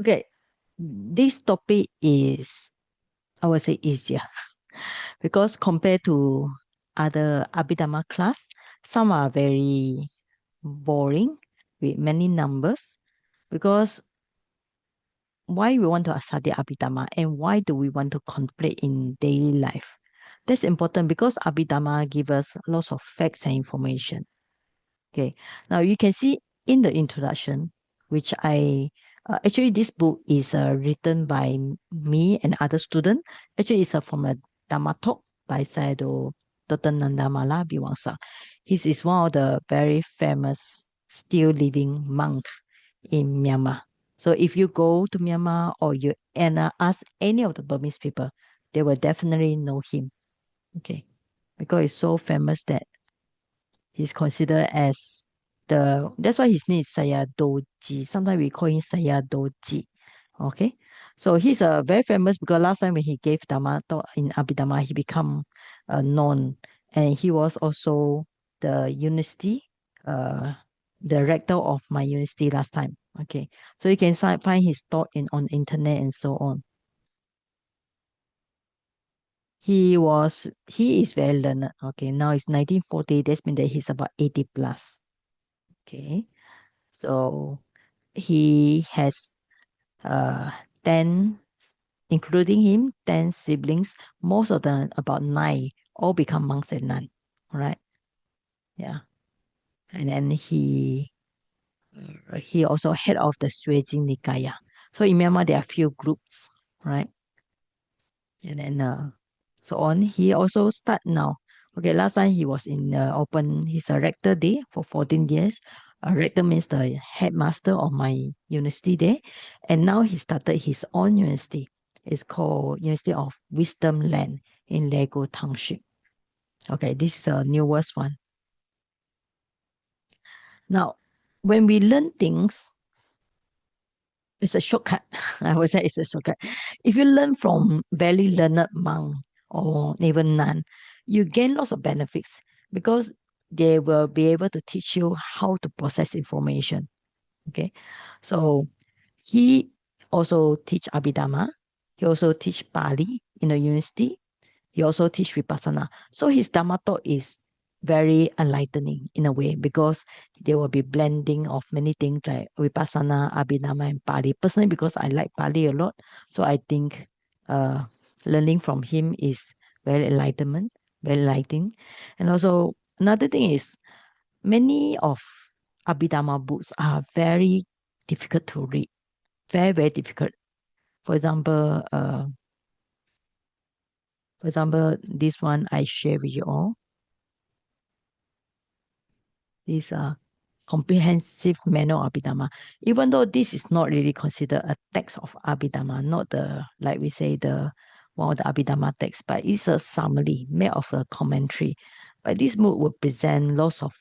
Okay, this topic is, I would say, easier because compared to other Abhidhamma class, some are very boring with many numbers. Because why we want to study Abhidhamma and why do we want to contemplate in daily life? That's important because Abhidhamma give us lots of facts and information. Okay, now you can see in the introduction, which actually this book is written by me and other student. Actually, it's from a Dhamma talk by Sayadaw Dr. Nandamala Biwangsa. He is one of the very famous still living monk in Myanmar. So if you go to Myanmar or you ask any of the Burmese people, they will definitely know him. Okay, because it's so famous that he's considered as that's why his name is Sayadoji. Sometimes we call him Sayadoji. Okay. So he's very famous because last time when he gave Dhamma talk in Abhidhamma, he become known. And he was also the university, uh, the rector of my university last time. Okay. So you can find his talk on internet and so on. He is very learned. Okay. Now it's 1940. That means that he's about 80 plus. Okay. So he has uh 10, including him, 10 siblings. Most of them, about 9, all become monks and nuns. All right. Yeah. And then he also head of the Swejing Nikaya. So in Myanmar there are few groups, right? And then so on. He also start now. Okay, last time he was in open. He's a rector there for 14 years. A rector means the headmaster of my university there, and now he started his own university. It's called University of Wisdom Land in Lego Township. Okay, this is a newest one. Now, when we learn things, it's a shortcut. I would say it's a shortcut. If you learn from very learned monk or even nun, you gain lots of benefits because they will be able to teach you how to process information. Okay. So he also teach Abhidhamma. He also teach Pali in the university. He also teach Vipassana. So his Dhamma talk is very enlightening in a way because there will be blending of many things like Vipassana, Abhidhamma, and Pali. Personally, because I like Pali a lot, so I think uh, learning from him is very enlightenment, very enlightening. And also another thing is many of Abhidhamma books are very difficult to read, very very difficult. For example, uh, this one I share with you all. This comprehensive manual Abhidhamma. Even though this is not really considered a text of Abhidhamma, not the, like we say, the one of the Abhidhamma text, but it's a summary made of a commentary. But this book will present lots of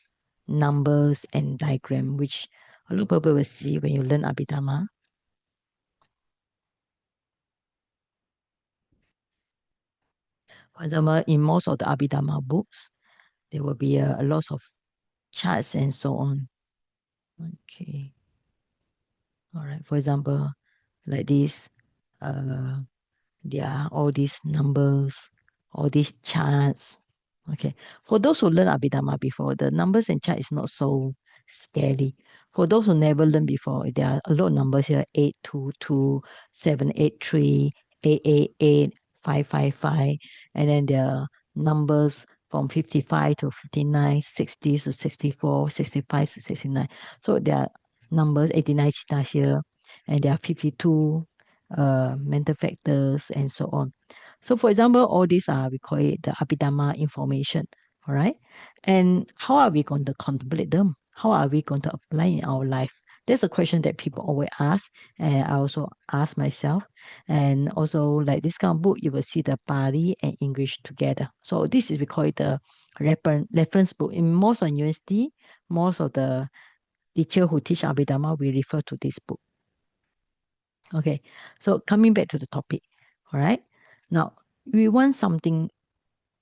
numbers and diagram, which a lot of people will see when you learn Abhidhamma. For example, in most of the Abhidhamma books, there will be a lot of charts and so on. Okay. All right. For example, like this, uh, there are all these numbers, all these charts. Okay. For those who learn Abhidhamma before, the numbers and chart is not so scary. For those who never learned before, there are a lot of numbers here: 822, 783, 888, 555, and then there are numbers from 55 to 59, 60 to 64, 65 to 69. So there are numbers 89 here, and there are 52 mental factors, and so on. So, for example, all these are, we call it the Abhidhamma information, all right? And how are we going to contemplate them? How are we going to apply in our life? That's a question that people always ask, and I also ask myself. And also, like this kind of book, you will see the Pali and English together. So this is, we call it the reference book. In most of university, most of the teacher who teach Abhidhamma, we refer to this book. Okay, so coming back to the topic, all right? Now, we want something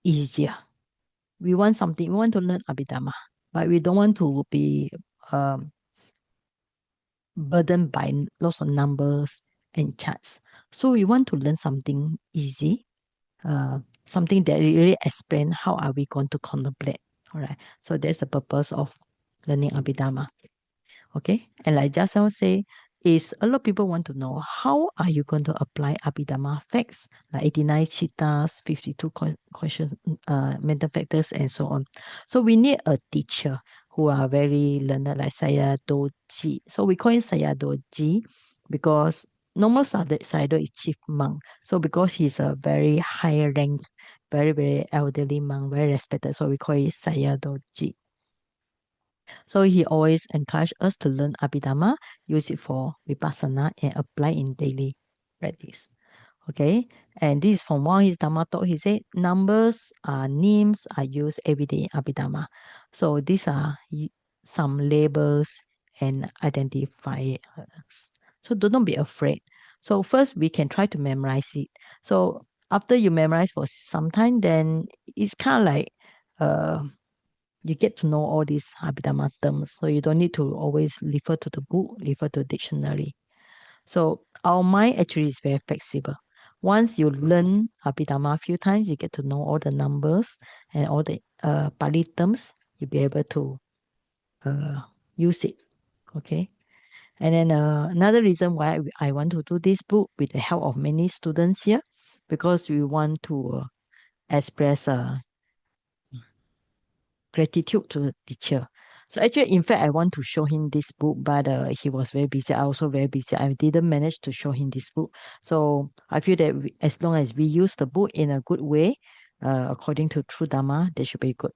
easier. We want to learn Abhidhamma, but we don't want to be, um, burdened by lots of numbers and charts. So we want to learn something easy, something that really explain how are we going to contemplate. All right. So that's the purpose of learning Abhidhamma. Okay. And like just now say, is a lot of people want to know how are you going to apply Abhidhamma facts like 89 citas, 52 question, mental factors, and so on. So we need a teacher who are very learned like Saya Doji. So we call him Saya Doji because normal Sayadaw is chief monk. So because he's a very high rank, very, very elderly monk, very respected, so we call it Saya Doji. So he always encouraged us to learn Abhidhamma, use it for Vipassana, and apply in daily practice. Okay, and this is from one of his Dhamma talk. He said numbers, names are used every day in Abhidhamma. So these are some labels and identifiers. So do not be afraid. So first we can try to memorize it. So after you memorize for some time, then it's kind of like uh, you get to know all these Abhidhamma terms. So you don't need to always refer to the book, refer to the dictionary. So our mind actually is very flexible. Once you learn Abhidhamma a few times, you get to know all the numbers and all the Pali terms. You'll be able to use it. Okay. And then another reason why I want to do this book with the help of many students here, because we want to express gratitude to the teacher. So actually, in fact, I want to show him this book, but he was very busy. I also very busy. I didn't manage to show him this book. So I feel that as long as we use the book in a good way, according to True Dharma, that should be good,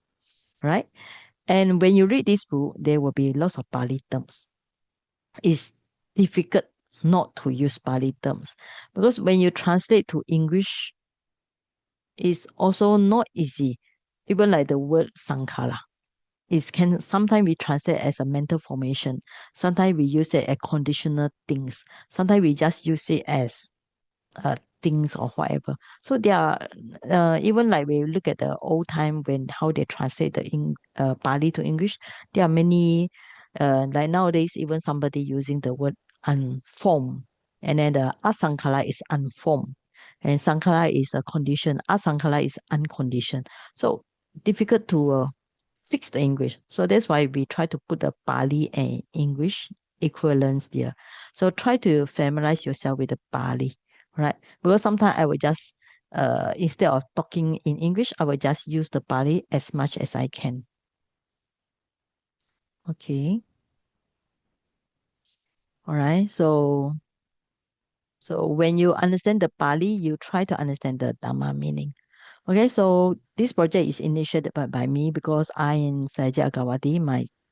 right? And when you read this book, there will be lots of Pali terms. It's difficult not to use Pali terms because when you translate to English, it's also not easy. Even like the word sankhara it can sometimes we translate as a mental formation. Sometimes we use it as conditional things. Sometimes we just use it as things or whatever. So there are even like when you look at the old time when how they translate the Pali to English, there are many like nowadays even somebody using the word unformed, and then the asankara is unformed, and sankara is a condition. Asankara is unconditioned. So difficult to fix the English. So that's why we try to put the Pali and English equivalence there. So try to familiarize yourself with the Pali, right? Because sometimes I will just instead of talking in English, I will just use the Pali as much as I can. Okay. All right. So when you understand the Pali, you try to understand the Dhamma meaning. Okay, so this project is initiated by me because I am Saja Agawati,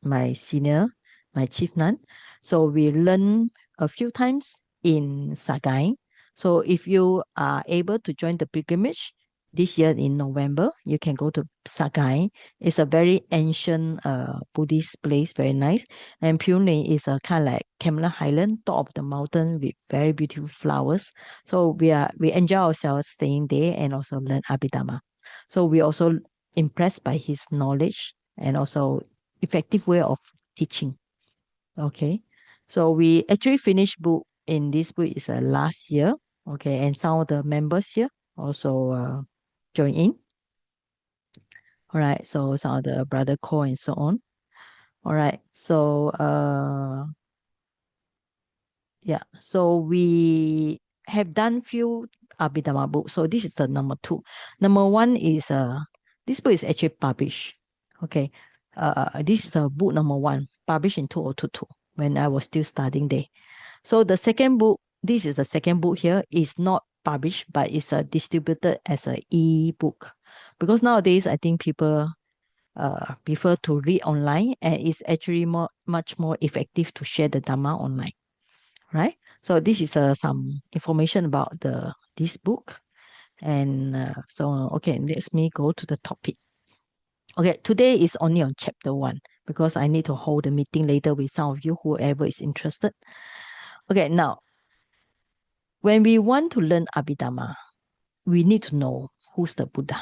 my senior, my chief nun. So we learn a few times in Sagai. So if you are able to join the pilgrimage this year in November, you can go to Sagai. It's a very ancient Buddhist place, very nice. And Pune is a kind of like Kamala Highland, top of the mountain with very beautiful flowers. So we enjoy ourselves staying there and also learn Abhidhamma. So we also impressed by his knowledge and also effective way of teaching. Okay. So we actually finished book in this book is last year. Okay. And some of the members here also join in. All right. So some of the brother call and so on. All right. So yeah. So we have done few Abhidhamma books. So this is the number two. Number one is this book is actually published. Okay. This is book number one, published in 2022 when I was still studying there. So the second book, this is the second book here, is not published, but it's distributed as a e-book. Because nowadays I think people prefer to read online and it's actually much more effective to share the Dhamma online, right? So this is some information about this book. And so, okay, let me go to the topic. Okay, today is only on chapter one because I need to hold a meeting later with some of you, whoever is interested. Okay, now, when we want to learn Abhidhamma, we need to know who's the Buddha.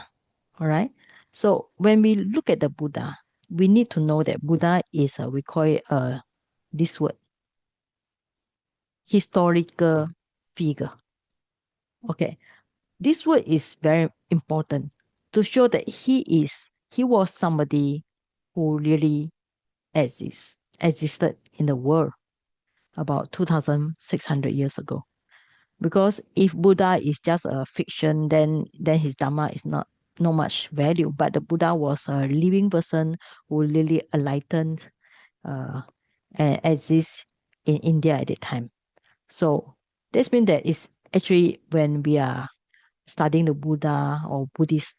All right. So when we look at the Buddha, we need to know that Buddha is we call it this word historical figure. Okay, this word is very important to show that he was somebody who really existed in the world about 2,600 years ago. Because if Buddha is just a fiction, then his Dharma is not much value. But the Buddha was a living person who really enlightened uh, and exists in India at that time. So this means that it's actually when we are studying the Buddha or Buddhist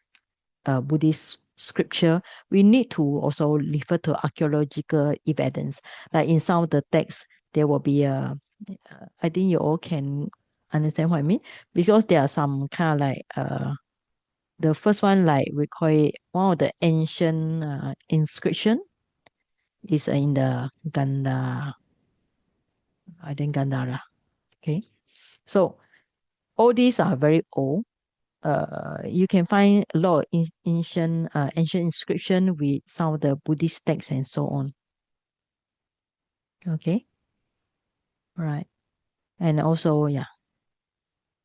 scripture, we need to also refer to archaeological evidence. Like in some of the texts, there will be I think you all can understand what I mean, because there are some kind of like the first one, like we call it one of the ancient inscription is in the I think Gandhara. Okay, so all these are very old. You can find a lot of ancient inscription with some of the Buddhist texts and so on. Okay, right, and also yeah,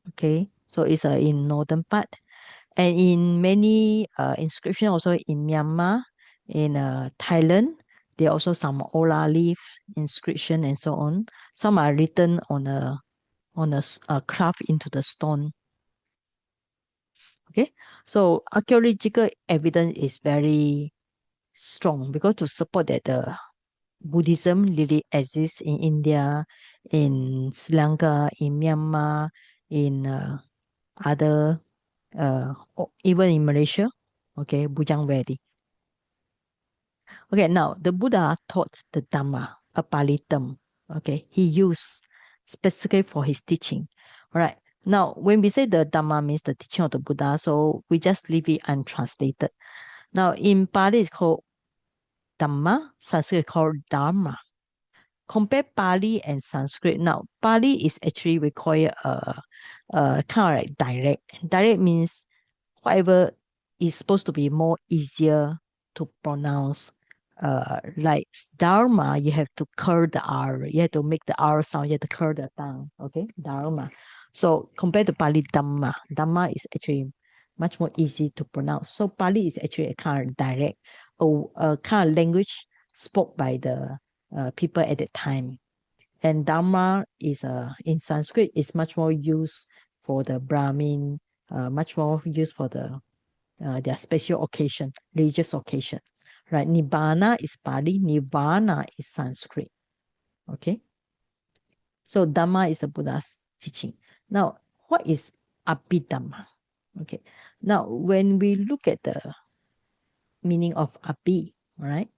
okay. So it's in northern part, and in many inscription also in Myanmar, in Thailand, there are also some ola leaf inscription and so on. Some are written on a craft into the stone. Okay, so archaeological evidence is very strong because to support that the Buddhism really exists in India, in Sri Lanka, in Myanmar, in other, even in Malaysia, okay, Bujang Valley. Okay, now the Buddha taught the Dhamma, a Pali term, okay, he used specifically for his teaching. All right, now when we say the Dhamma means the teaching of the Buddha, so we just leave it untranslated. Now in Pali it's called Dhamma, Sanskrit is called Dharma. Compare Pali and Sanskrit. Now, Pali is actually we call it kind of like direct. Direct means whatever is supposed to be more easier to pronounce. Like Dharma, you have to curl the R. You have to make the R sound. You have to curl the tongue. Okay, Dharma. So compared to Pali, Dhamma. Dhamma is actually much more easy to pronounce. So Pali is actually a kind of direct, or a kind of language spoke by the people at the time. And Dharma is in Sanskrit is much more used for the Brahmin, much more used for their special occasion, religious occasion. Right? Nibbana is Pali, Nirvana is Sanskrit. Okay. So Dhamma is the Buddha's teaching. Now, what is Abhidhamma? Okay. Now, when we look at the meaning of Abhi, right?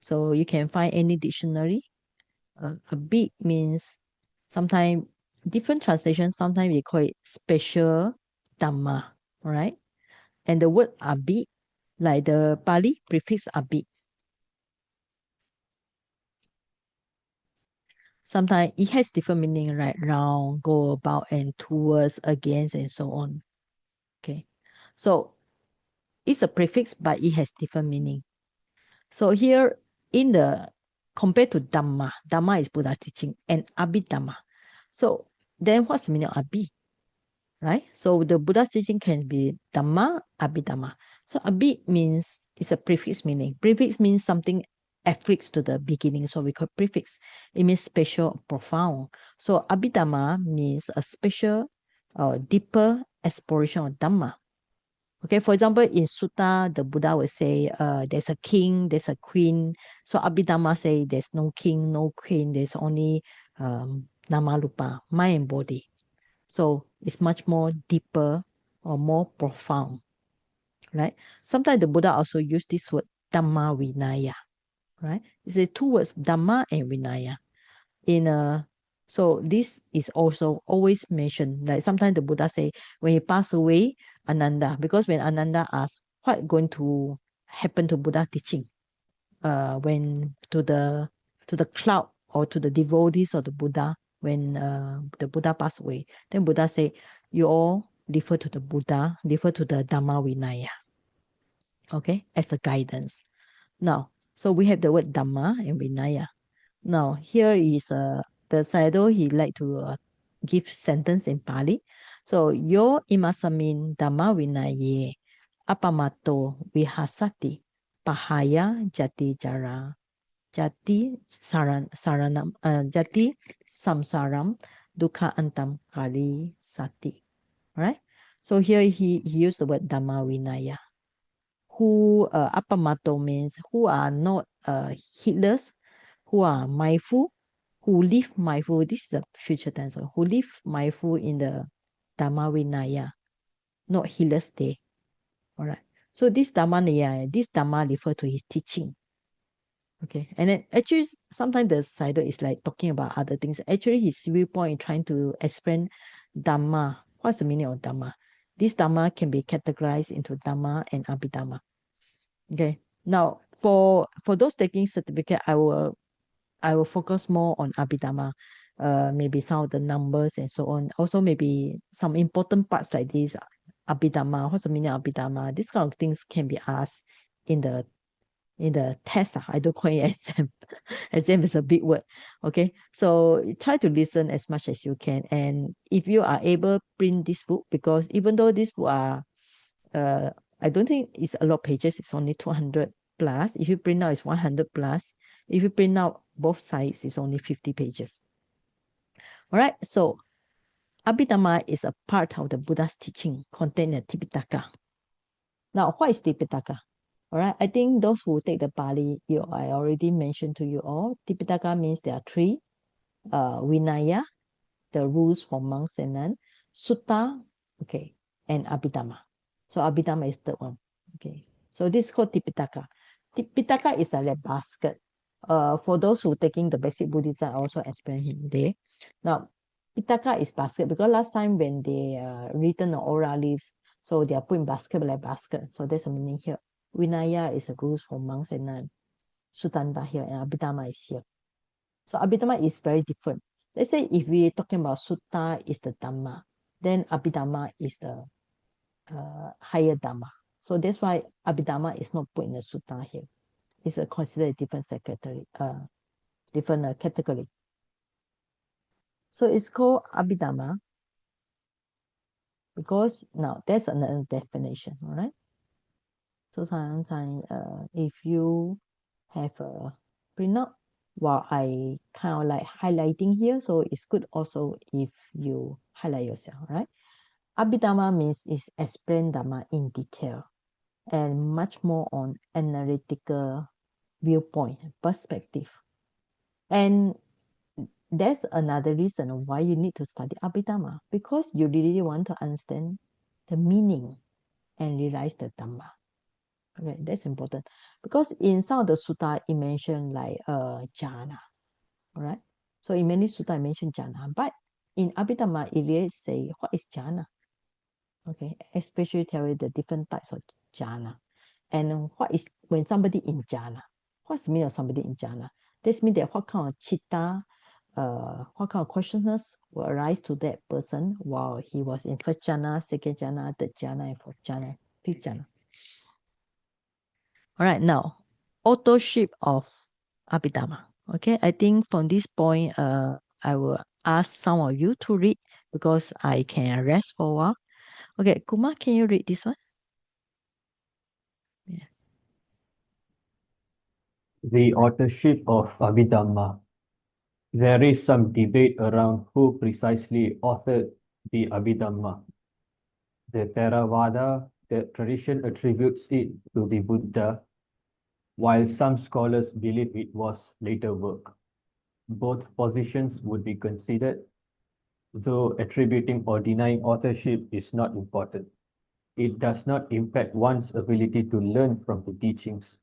So you can find any dictionary. Abhi means sometimes different translations, sometimes we call it special Dhamma, right? And the word Abhi, like the Pali prefix Abhi, sometimes it has different meaning, right? Round, go about, and towards, against, and so on. Okay. So it's a prefix, but it has different meaning. So here in the compared to Dhamma, Dhamma is Buddha teaching, and Abhidhamma. So then what's the meaning of Abhi? Right? So the Buddha's teaching can be Dhamma, Abhidhamma. So Abhi means it's a prefix meaning. Prefix means something affixed to the beginning, so we call prefix. It means special, profound. So Abhidhamma means a special or deeper exploration of Dhamma. Okay, for example, in Sutta, the Buddha will say, there's a king, there's a queen. So Abhidhamma say there's no king, no queen, there's only Namarupa, mind and body. So it's much more deeper or more profound, right? Sometimes the Buddha also use this word Dhamma Vinaya, right? It's a two words Dhamma and Vinaya. In a so this is also always mentioned. Like sometimes the Buddha say when he passed away, Ananda, because when Ananda asked what going to happen to Buddha teaching, when to the cloud or to the devotees of the Buddha when the Buddha passed away. Then Buddha say, you all refer to the Buddha, refer to the Dhamma Vinaya, okay, as a guidance. Now, so we have the word Dhamma and Vinaya. Now, here is the sayadaw, he like to give sentence in Pali. So, yo imasamin dhamma vinaye apamato vihasati pahaya jati jara jati saranam jati samsaram dukkha antam kali sati. Right? So here he used the word dhamma vinaya. Who apamato means who are not heedless, who are mindful, who live mindful. This is a future tense. Who live mindful in the dhamma vinaya, not heedless day. All right. So this dhamma refer to his teaching. Okay, and then actually sometimes the sayadaw is like talking about other things. Actually, his viewpoint is trying to explain dhamma. What's the meaning of dhamma? This dhamma can be categorized into dhamma and abhidhamma. Okay. Now, for those taking certificate, I will focus more on abhidhamma. Maybe some of the numbers and so on. Also, maybe some important parts like this. Abhidhamma. What's the meaning of abhidhamma? These kind of things can be asked in the test. I don't call it exam. Exam is a big word. Okay. So try to listen as much as you can. And if you are able, print this book, because even though these book are I don't think it's a lot of pages, it's only 200 plus. If you print out, it's 100 plus. If you print out both sides, it's only 50 pages. All right. So Abhidhamma is a part of the Buddha's teaching contained in Tipitaka. Now, what is Tipitaka? All right, I think those who take the Pali, I already mentioned to you all. Tipitaka means there are three: Vinaya, the rules for monks and nuns; Sutta, okay, and Abhidhamma. So Abhidhamma is the one. Okay, so this is called Tipitaka. Tipitaka is like a basket. For those who taking the basic Buddhism, I also explained it there. Now, Pitaka is basket because last time when they written the oral leaves, so they are put in basket like basket. So there's a meaning here. Vinaya is a rules for monks and nuns. Sutanta here and Abhidhamma is here. So Abhidhamma is very different. Let's say if we're talking about Sutta is the Dhamma, then Abhidhamma is the higher Dhamma. So that's why Abhidhamma is not put in the Sutta here. It's considered a different category. So it's called Abhidhamma because now there's another definition, all right? So sometimes if you have a printout while I kind of like highlighting here, so it's good also if you highlight yourself, right? Abhidhamma means is explain Dhamma in detail and much more on analytical viewpoint, perspective. And that's another reason why you need to study Abhidhamma, because you really want to understand the meaning and realize the Dhamma. Okay, that's important. Because in some of the sutta, it mentioned like jhana. All right. So in many sutta, I mentioned jhana. But in Abhidhamma, it really say what is jhana. Okay, especially tell you the different types of jhana. And what is when somebody in jhana? What's the meaning of somebody in jhana? This means that what kind of chitta, what kind of consciousness will arise to that person while he was in first jhana, second jhana, third jhana, and fourth jhana, fifth jhana. All right, now, authorship of Abhidhamma. Okay, I think from this point, I will ask some of you to read because I can rest for a while. Okay, Kumar, can you read this one? Yes. The authorship of Abhidhamma. There is some debate around who precisely authored the Abhidhamma. The Theravada, the tradition attributes it to the Buddha, while some scholars believe it was later work. Both positions would be considered, though attributing or denying authorship is not important. It does not impact one's ability to learn from the teachings.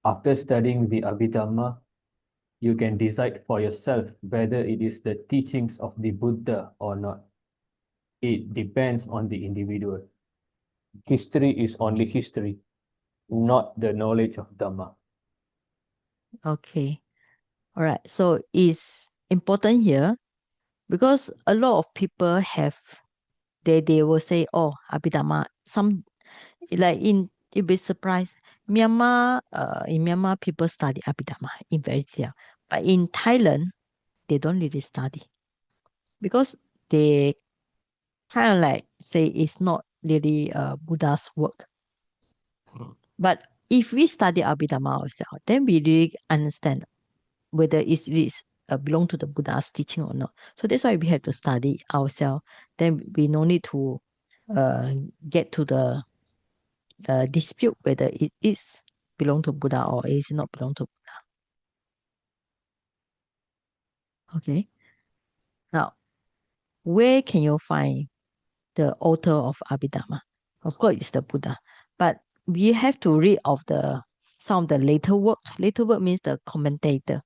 After studying the Abhidhamma, you can decide for yourself whether it is the teachings of the Buddha or not. It depends on the individual. History is only history, not the knowledge of Dhamma. Okay. All right. So it's important here because a lot of people have they will say, oh, Abhidhamma. Some like you'll be surprised. In Myanmar, people study Abhidhamma in very clear. But in Thailand, they don't really study because they kind of like say it's not really Buddha's work. But if we study Abhidhamma ourselves, then we really understand whether it is belong to the Buddha's teaching or not. So that's why we have to study ourselves. Then we no need to uh, get to the dispute whether it is belong to Buddha or it is not belong to Buddha. Okay. Now, where can you find the author of Abhidhamma? Of course, it's the Buddha, but we have to read of the some of the later work. Later work means the commentator.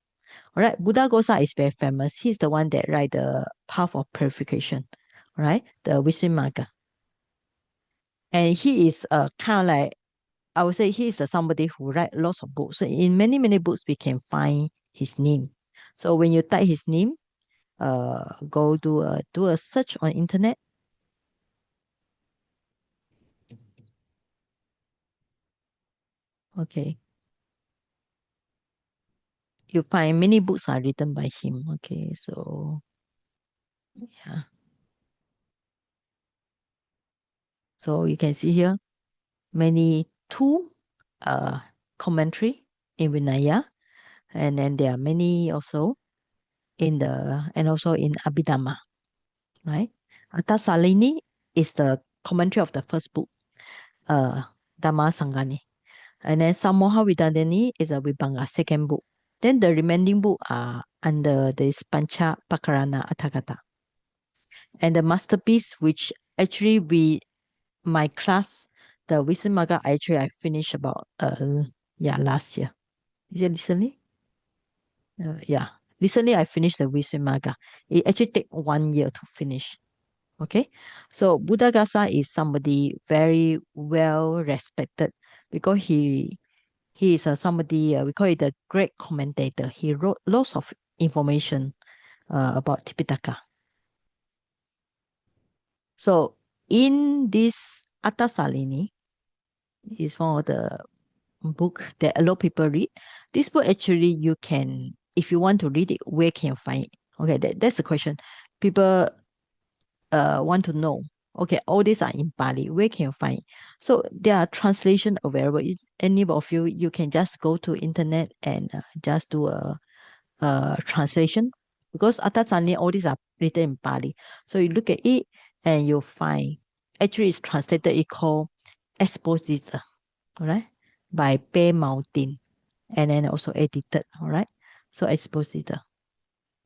All right, Buddha Gosa is very famous. He's the one that write the path of purification. All right, the Visuddhimagga, and he is kind of like I would say he is somebody who write lots of books. So in many books we can find his name. So when you type his name, go do a search on internet. Okay, you find many books are written by him. Okay, so yeah, so you can see here many two uh commentary in Vinaya, and then there are many also in the and also in Abhidhamma, right? Atta Salini is the commentary of the first book, uh Dhamma Sangani. And then Samoha Vidadani is a Vibhanga, second book. Then the remaining book are under this Pancha Pakarana Atthakatha. And the masterpiece, which actually my class, the Visuddhimagga, actually I finished about last year. Is it recently? Yeah. Recently I finished the Visuddhimagga. It actually take 1 year to finish. Okay. So Buddhagasa is somebody very well respected because he is somebody, we call it a great commentator. He wrote lots of information about Tipitaka. So in this Atta Salini is one of the book that a lot of people read. This book actually you can, if you want to read it, where can you find it? Okay, that's the question. People want to know. Okay, all these are in Pali. Where can you find it? So there are translation available. It's, any of you can just go to internet and just do a translation because Atasani all these are written in Pali. So you look at it and you'll find actually it's translated. It called Expositor, all right, by Pei Mountain, and then also edited, all right. So Expositor.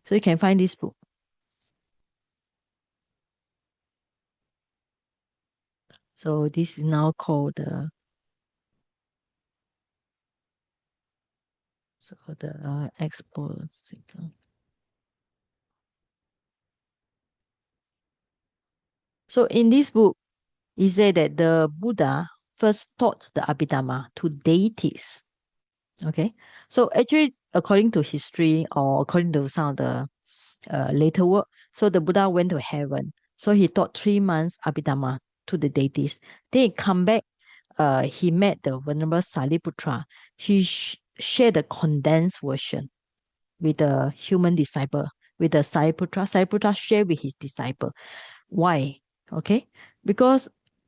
So you can find this book. So this is now called the Expositor. So in this book, he said that the Buddha first taught the Abhidhamma to deities. Okay, so actually, according to history or according to some of the later work, so the Buddha went to heaven. So he taught 3 months Abhidhamma to the deities. Then he come back. He met the Venerable Saliputra. He shared the condensed version with the human disciple, with the Saliputra. Saliputra shared with his disciple. Why? Okay, because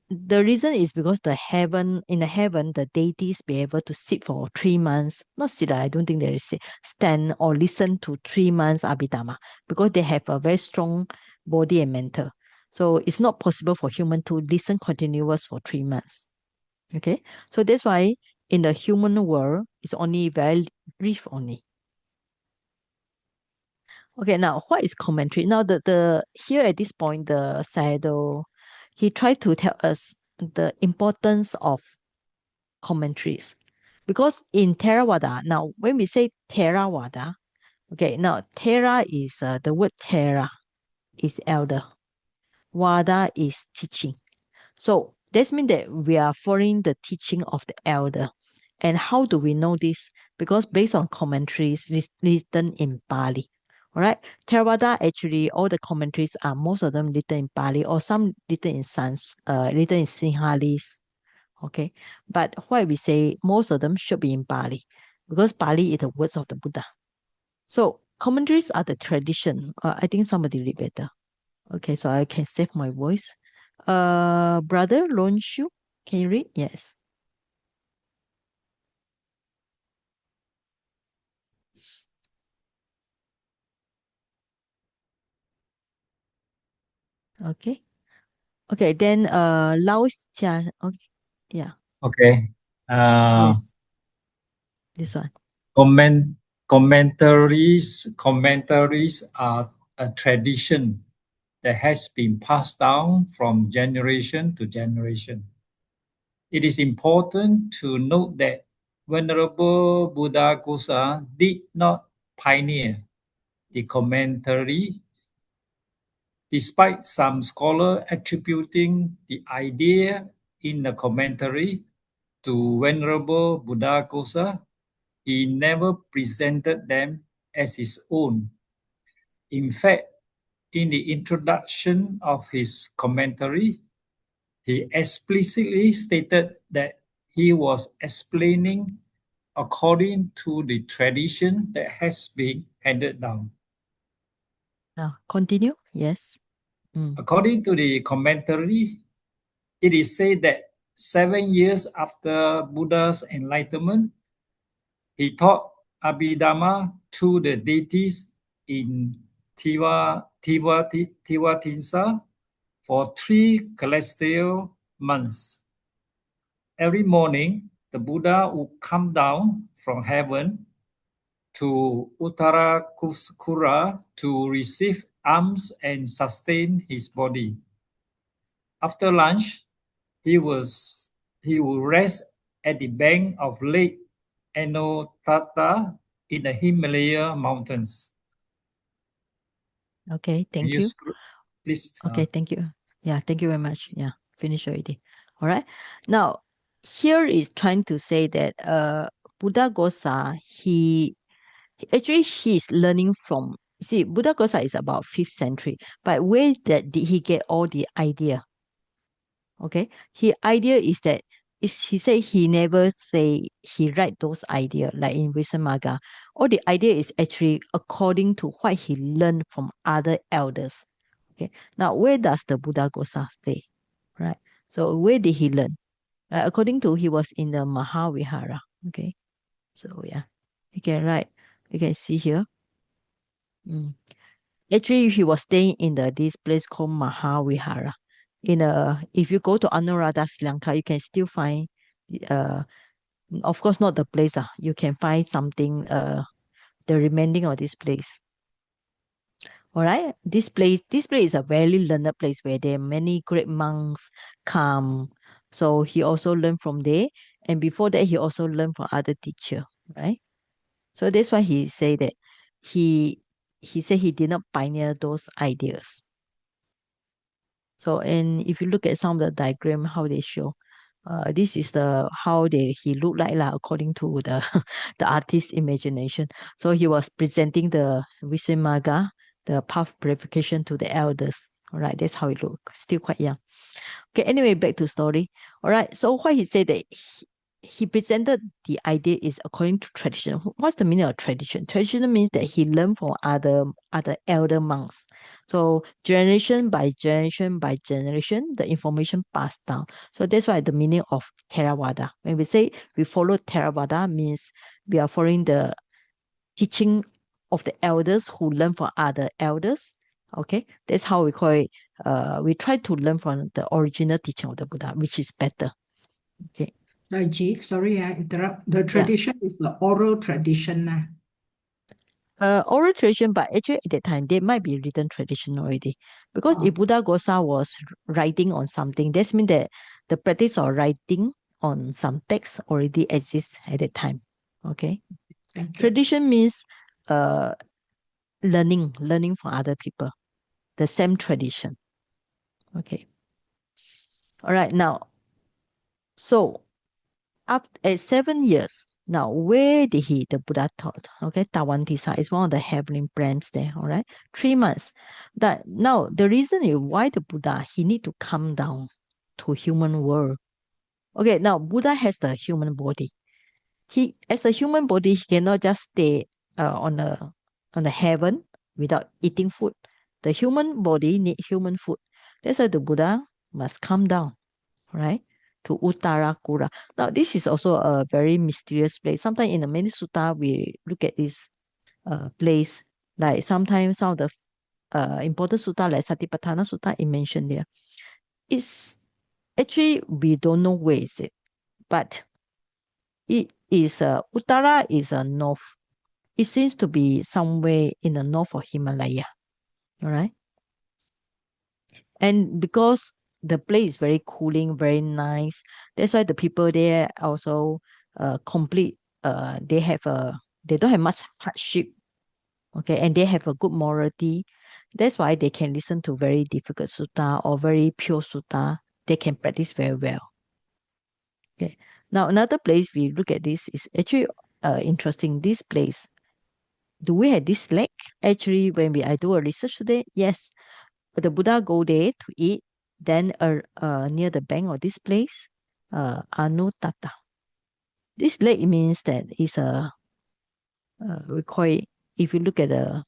the reason is because the heaven in the heaven the deities be able to sit for 3 months, not sit, I don't think they say stand or listen to 3 months Abhidhamma because they have a very strong body and mental. So it's not possible for human to listen continuous for 3 months. Okay, so that's why in the human world it's only very brief only. Okay, now what is commentary? Now the here at this point, the Sayadaw, he tried to tell us the importance of commentaries. Because in Theravada, now when we say Theravada, okay, now Thera is the word Thera is elder, Vada is teaching. So this means that we are following the teaching of the elder. And how do we know this? Because based on commentaries written in Pali. All right. Theravada actually all the commentaries are most of them written in Pali or some written in written in Sinhalese. Okay. But why we say most of them should be in Pali? Because Pali is the words of the Buddha. So commentaries are the tradition. I think somebody read better. Okay, so I can save my voice. Brother Lonshu, can you read? Yes. Okay. Okay, then Lao Xia. Okay. Yeah. Okay. Uh, Yes. This one. comment commentaries are a tradition that has been passed down from generation to generation. It is important to note that Venerable Buddhaghosa did not pioneer the commentary, despite some scholars attributing the idea in the commentary to Venerable Buddhaghosa. He never presented them as his own. In fact, in the introduction of his commentary, he explicitly stated that he was explaining according to the tradition that has been handed down. Now continue. Yes. According to the commentary, it is said that 7 years after Buddha's enlightenment, he taught Abhidhamma to the deities in Tivatinsa for 3 celestial months. Every morning, the Buddha would come down from heaven to Uttarakuskura to receive alms and sustain his body. After lunch, he was he would rest at the bank of Lake Enotatta in the Himalaya mountains. Okay. Can Thank you you. please? Okay. Thank you. Yeah. Thank you very much. Yeah. Finish already. All right. Now, here is trying to say that Buddha Gosa, actually he's learning from, see, Buddha Gosa is about 5th century, but where that did he get all the idea? Okay, his idea is that he said he never say he write those idea like in Visuddhimagga. All the idea is actually according to what he learned from other elders. Okay, now where does the Buddha Gosa stay? Right. So where did he learn? Right, according to he was in the Mahavihara. Okay. So yeah, you can write. You can see here. Mm. Actually, he was staying in this place called Mahavihara. If you go to Anuradha Sri Lanka, you can still find, uh, of course, not the place. You can find something, the remaining of this place. All right, this place is a very learned place where there are many great monks come. So he also learned from there, and before that, he also learned from other teacher. Right. So that's why he say that he he said he did not pioneer those ideas. So, and if you look at some of the diagram, how they show, this is the how he look like lah, according to the the artist's imagination. So he was presenting the Visuddhimagga, the path purification to the elders. All right, that's how it look. Still quite young. Okay, anyway, back to story. All right, so what he said that he presented the idea is according to tradition. What's the meaning of tradition? Tradition means that he learned from other elder monks. So generation by generation by generation, the information passed down. So that's why the meaning of Theravada. When we say we follow Theravada, means we are following the teaching of the elders who learn from other elders. Okay, that's how we call it. We try to learn from the original teaching of the Buddha, which is better. Okay. Ji, sorry, I interrupt. The Yeah. tradition is the oral tradition. Oral tradition, but actually at that time there might be written tradition already. Because Oh, if Buddha Gosa was writing on something, that means that the practice of writing on some text already exists at that time. Okay. thank you. Tradition means uh learning from other people. The same tradition. Okay. All right. Now, so after at 7 years, now where did the Buddha taught? Okay, Tawantisa is one of the heavenly brands there. All right, 3 months. That now the reason is why the Buddha he need to come down to human world. Okay, now Buddha has the human body. He as a human body, he cannot just stay on a on the heaven without eating food. The human body need human food. That's why the Buddha must come down, right? To Uttarakura. Now, this is also a very mysterious place. Sometimes in the many sutta, we look at this place. Like sometimes some of the important sutta, like Satipatthana Sutta, it mentioned there. It's actually, we don't know where is it, but it is Uttara is a north. It seems to be somewhere in the north of Himalaya. All right. And because the place is very cooling, very nice, that's why the people there also complete. They don't have much hardship. Okay, and they have a good morality. That's why they can listen to very difficult sutta or very pure sutta. They can practice very well. Okay. Now another place we look at this is actually interesting. This place, do we have this lake? Actually, when I do a research today, yes, the Buddha go there to eat. Then near the bank of this place, Anuttata. This lake means that it's a we call it, if you look at the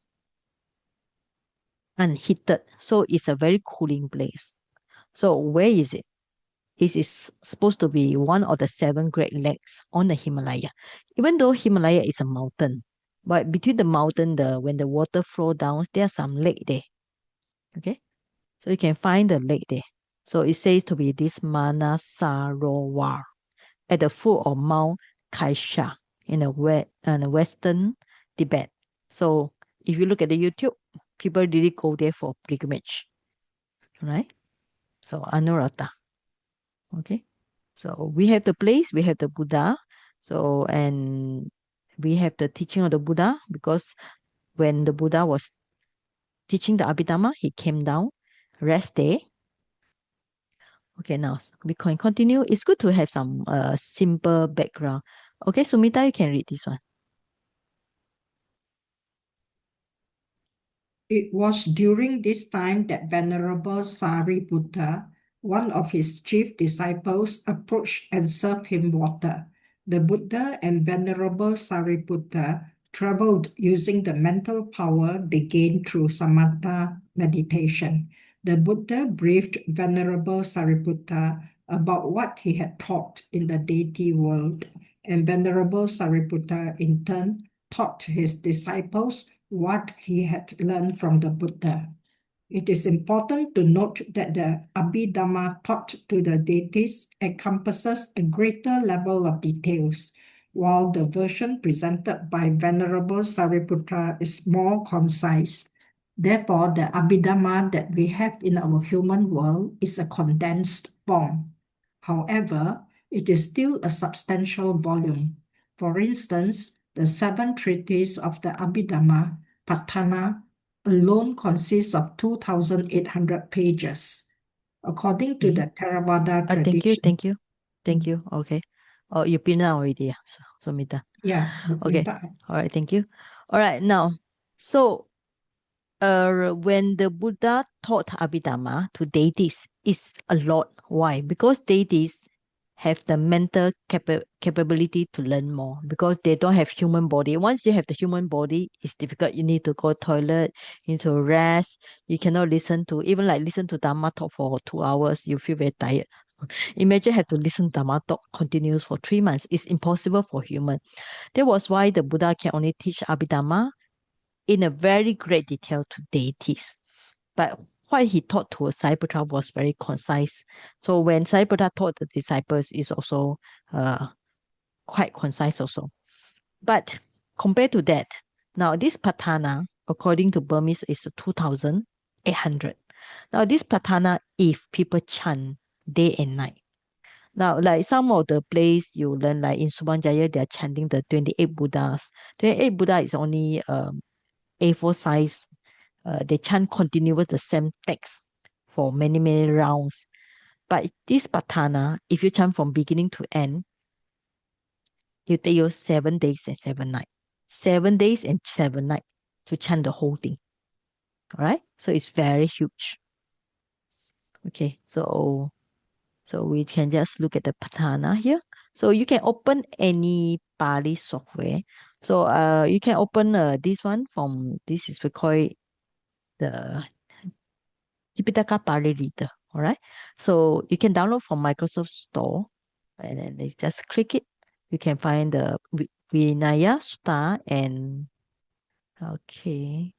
unheated, so it's a very cooling place. So where is it? It is supposed to be one of the 7 great lakes on the Himalaya. Even though Himalaya is a mountain, but between the mountain, when the water flow down, there's some lake there. Okay, so you can find the lake there. So it says to be this Manasarovar at the foot of Mount Kaisha in the western Tibet. So if you look at the YouTube, people really go there for pilgrimage, right? So Anuruddha. Okay, so we have the place, we have the Buddha. So and we have the teaching of the Buddha, because when the Buddha was teaching the Abhidhamma, he came down, rest there. Okay, now we can continue. It's good to have some simple background. Okay, Sumita, you can read this one. It was during this time that Venerable Sariputta, one of his chief disciples, approached and served him water. The Buddha and Venerable Sariputta traveled using the mental power they gained through samatha meditation. The Buddha briefed Venerable Sariputta about what he had taught in the deity world, and Venerable Sariputta in turn taught his disciples what he had learned from the Buddha. It is important to note that the Abhidhamma taught to the deities encompasses a greater level of details, while the version presented by Venerable Sariputta is more concise. Therefore, the Abhidhamma that we have in our human world is a condensed form. However, it is still a substantial volume. For instance, the 7 treatises of the Abhidhamma, Patthana, alone consists of 2,800 pages. According to the Theravada tradition. Thank you. Okay. Oh, you pin down already, Sumita. Yeah. Okay. All right. Thank you. All right. Now, so when the Buddha taught Abhidhamma to deities, it's a lot. Why? Because deities have the mental capability to learn more, because they don't have human body. Once you have the human body, it's difficult. You need to go toilet, you need to rest. You cannot listen to Dhamma talk for 2 hours. You feel very tired. Imagine have to listen to Dhamma talk continuous for 3 months. It's impossible for human. That was why the Buddha can only teach Abhidhamma in a very great detail to deities. But what he taught to Sariputta was very concise. So when Sariputta taught the disciples, is also quite concise also. But compared to that, now this Patthana, according to Burmese, is 2,800. Now this Patthana, if people chant day and night. Now, like some of the place you learn, like in Subanjaya, they are chanting the 28 Buddhas. 28 Buddha is only A4 size. They chant continuous the same text for many, many rounds. But this Patthana, if you chant from beginning to end, it take you 7 days and 7 nights. 7 days and 7 nights to chant the whole thing. All right? So it's very huge. Okay, so we can just look at the Patthana here. So you can open any Pali software. So you can open this one from this is we call it the Tipitaka Pali Reader. All right. So you can download from Microsoft Store, and then you just click it. You can find the Vinaya Sutta and okay.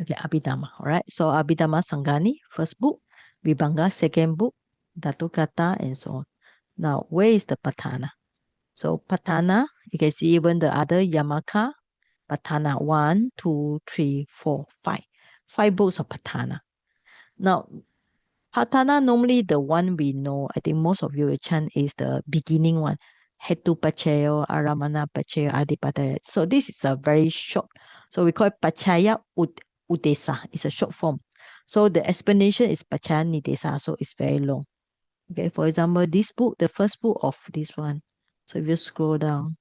Okay, Abhidhamma. All right. So Abhidhamma Sangani, first book, Vibhanga, second book, Datukata, and so on. Now, where is the Patana? So Patana, you can see even the other Yamaka, Patana 1, 2, 3, 4, 5. 5 books of Patana. Now, Patana, normally the one we know, I think most of you will chant is the beginning one. Hetu Pachayo, Aramana Pachayo, Adipataya. So this is a very short. So we call it Pachaya Udesa. It's a short form. So the explanation is Pachaya Nidesa. So it's very long. Okay, for example, this book, the first book of this one. So if you scroll down,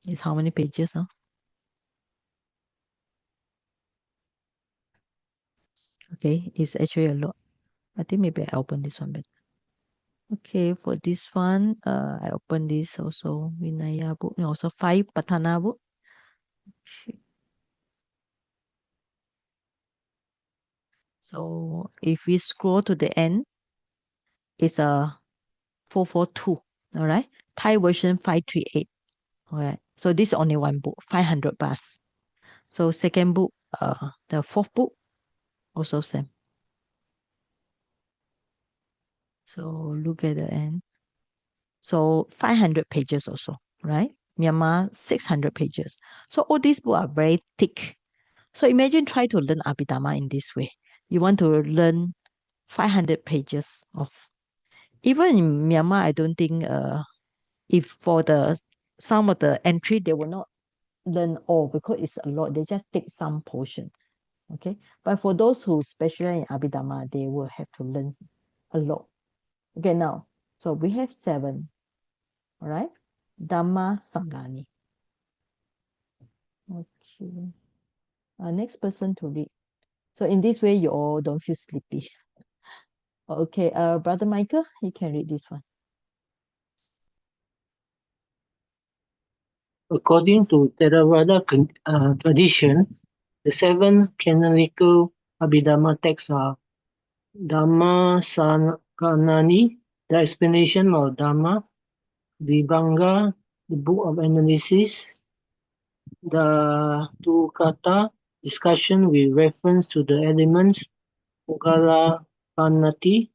it's how many pages? Huh? Okay, it's actually a lot. I think maybe I open this one better. Okay, for this one, I open this also Vinaya book, also 5 Patana book. So if we scroll to the end, it's a 442. All right, Thai version 538. All right, so this is only one book, 500 plus. So second book, the fourth book, also same. So look at the end. So 500 pages also, right? Myanmar 600 pages. So all these books are very thick. So imagine try to learn Abhidhamma in this way. You want to learn 500 pages of. Even in Myanmar, I don't think if for the some of the entry they will not learn all because it's a lot. They just take some portion. Okay, but for those who specialize in Abhidhamma, they will have to learn a lot. Okay, now so we have 7. All right, Dhamma Sangani. Okay, next person to read. So in this way, you all don't feel sleepy. Okay, Brother Michael, you can read this one. According to Theravada tradition, the 7 canonical Abhidhamma texts are Dhamma Sanganani, the explanation of Dhamma, Vibhanga, the book of analysis, the Tukata, discussion with reference to the elements, Ogala Panati,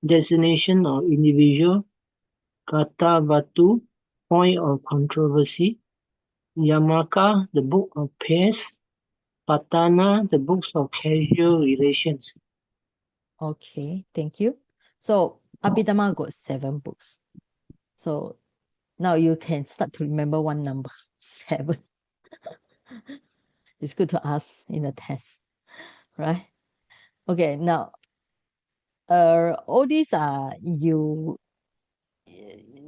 designation of individual, Kata Batu, point of controversy, Yamaka, the book of pairs, Patana, the books of casual relations. Okay, thank you. So Abhidhamma got 7 books. So now you can start to remember one number, 7. It's good to ask in a test, right? Okay, now all these are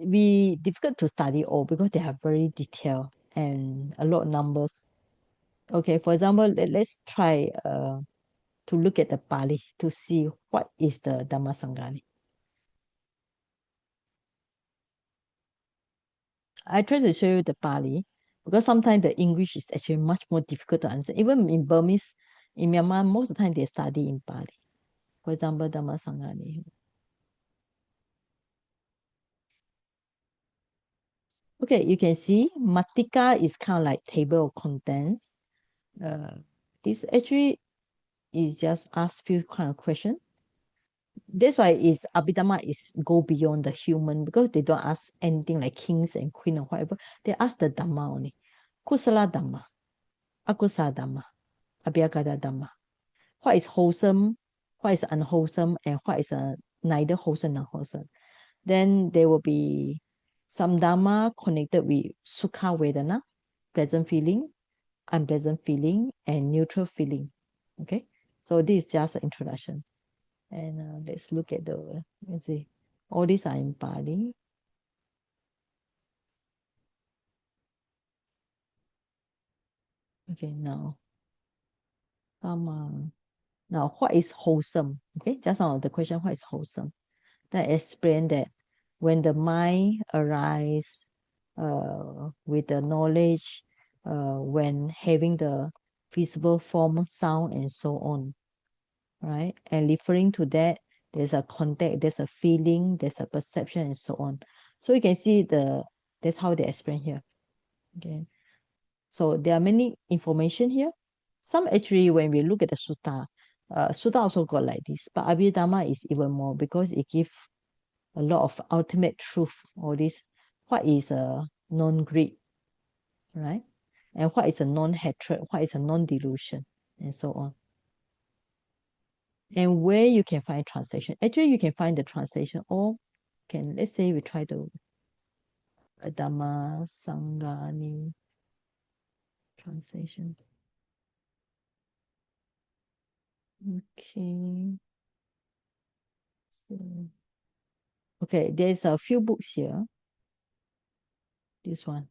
we difficult to study all because they are very detailed and a lot of numbers. Okay, for example, let's try to look at the Pali to see what is the Dhammasangani. I try to show you the Pali because sometimes the English is actually much more difficult to understand. Even in Burmese, in Myanmar, most of the time they study in Pali. For example, Dhammasangani. Okay, you can see Matika is kind of like table of contents. This actually is just ask few kind of question. That's why is Abhidhamma is go beyond the human because they don't ask anything like kings and queen or whatever. They ask the Dhamma only. Kusala Dhamma, Akusala Dhamma, Abhyagata Dhamma. What is wholesome, what is unwholesome, and what is neither wholesome nor wholesome. Then there will be some Dhamma connected with Sukha Vedana, pleasant feeling, unpleasant feeling, and neutral feeling. Okay, so this is just an introduction. And let's look at the, let's see, all these are in Pali. Okay, now. Dhamma. Now, what is wholesome? Okay, just now the question, what is wholesome? Then I explain that when the mind arises with the knowledge, when having the visible form, sound, and so on, right? And referring to that, there's a contact, there's a feeling, there's a perception, and so on. So you can see that's how they explain here. Okay. So there are many information here. Some actually, when we look at the sutta, sutta also got like this, but Abhidhamma is even more because it gives a lot of ultimate truth, all this. What is a non-greed, right? And what is a non-hatred, what is a non-delusion, and so on. And where you can find translation. Actually, you can find the translation, or let's say we try to Dhamma Sangani translation. Okay. So, okay, there's a few books here. This one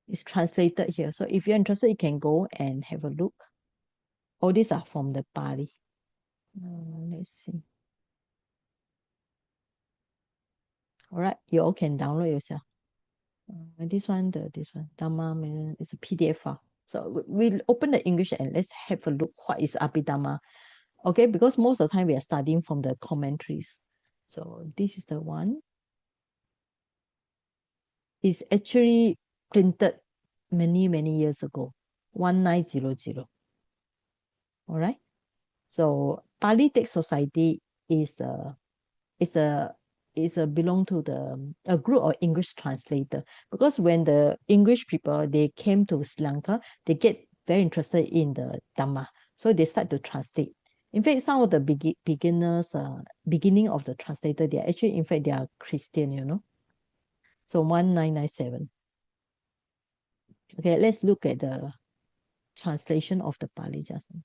is translated here. So if you're interested, you can go and have a look. All these are from the Pali. Let's see. All right, you all can download yourself. This one, Dhamma, it's a PDF file. So we'll open the English and let's have a look. What is Abhidhamma? Okay, because most of the time we are studying from the commentaries. So this is the one. It's actually printed many, many years ago, 1900. All right. So Pali Text Society is a belong to a group of English translator, because when the English people they came to Sri Lanka, they get very interested in the Dhamma, so they start to translate. In fact, some of the beginners, beginning of the translator, they are actually, in fact, they are Christian, you know. So 1997. Okay, let's look at the translation of the Pali just now.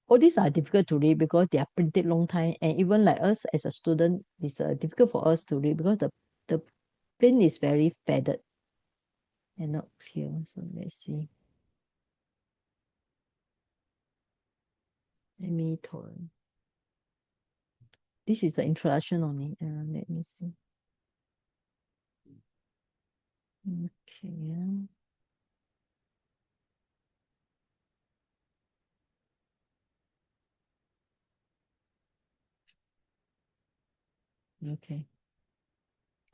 All these are difficult to read because they are printed long time, and even like us as a student, it's difficult for us to read because the print is very faded and not clear. So let's see. Let me torrent. This is the introduction only. Let me see. Okay. Okay.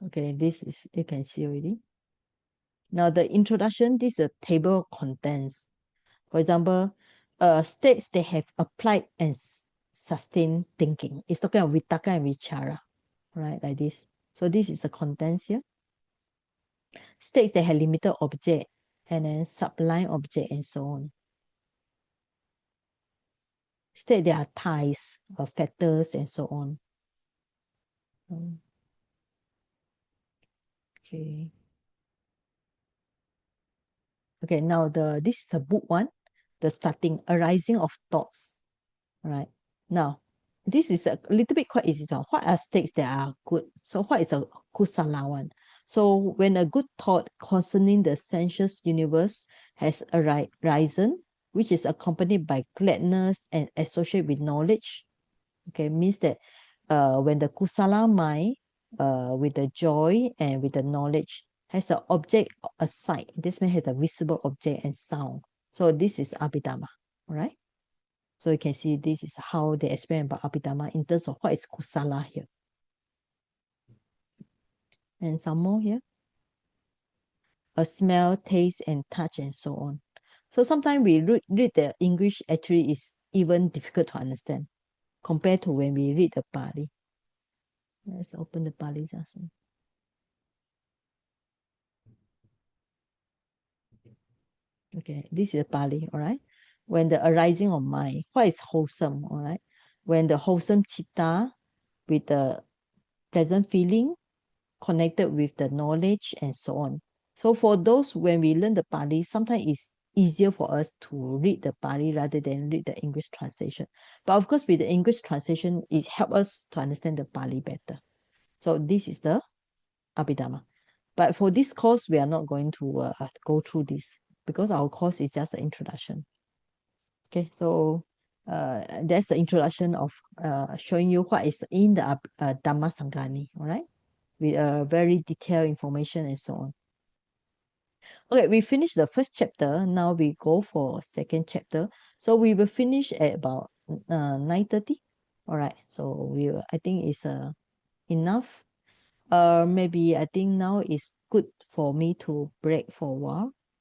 Okay, this is, you can see already. Now the introduction, this is a table of contents. For example, states they have applied and sustained thinking. It's talking about vitaka and vichara, right? Like this. So this is the contents here. States that have limited object and then sublime object and so on. State there are ties, factors and so on. Okay. Okay, now this is a book one, the starting, arising of thoughts. All right. Now, this is a little bit quite easy. Now, what are states that are good? So what is a kusala one? So when a good thought concerning the sensuous universe has arisen, which is accompanied by gladness and associated with knowledge, okay, means that when the kusala mind, with the joy and with the knowledge, has an object aside, this may have a visible object and sound. So this is Abhidhamma, all right? So you can see this is how they explain about Abhidhamma in terms of what is kusala here. And some more here. A smell, taste, and touch, and so on. So sometimes we read the English actually is even difficult to understand compared to when we read the Pali. Let's open the Pali just now. Okay, this is Pali, all right? When the arising of mind, what is wholesome, all right? When the wholesome chitta with the pleasant feeling connected with the knowledge and so on. So for those, when we learn the Pali, sometimes it's easier for us to read the Pali rather than read the English translation. But of course, with the English translation, it helps us to understand the Pali better. So this is the Abhidhamma. But for this course, we are not going to go through this because our course is just an introduction. Okay, so that's the introduction of showing you what is in the Dhamma Sangani, all right, with very detailed information and so on. Okay, we finished the first chapter. Now we go for second chapter. So we will finish at about 9:30. All right, so I think it's enough. Maybe I think now is good for me to break for a while.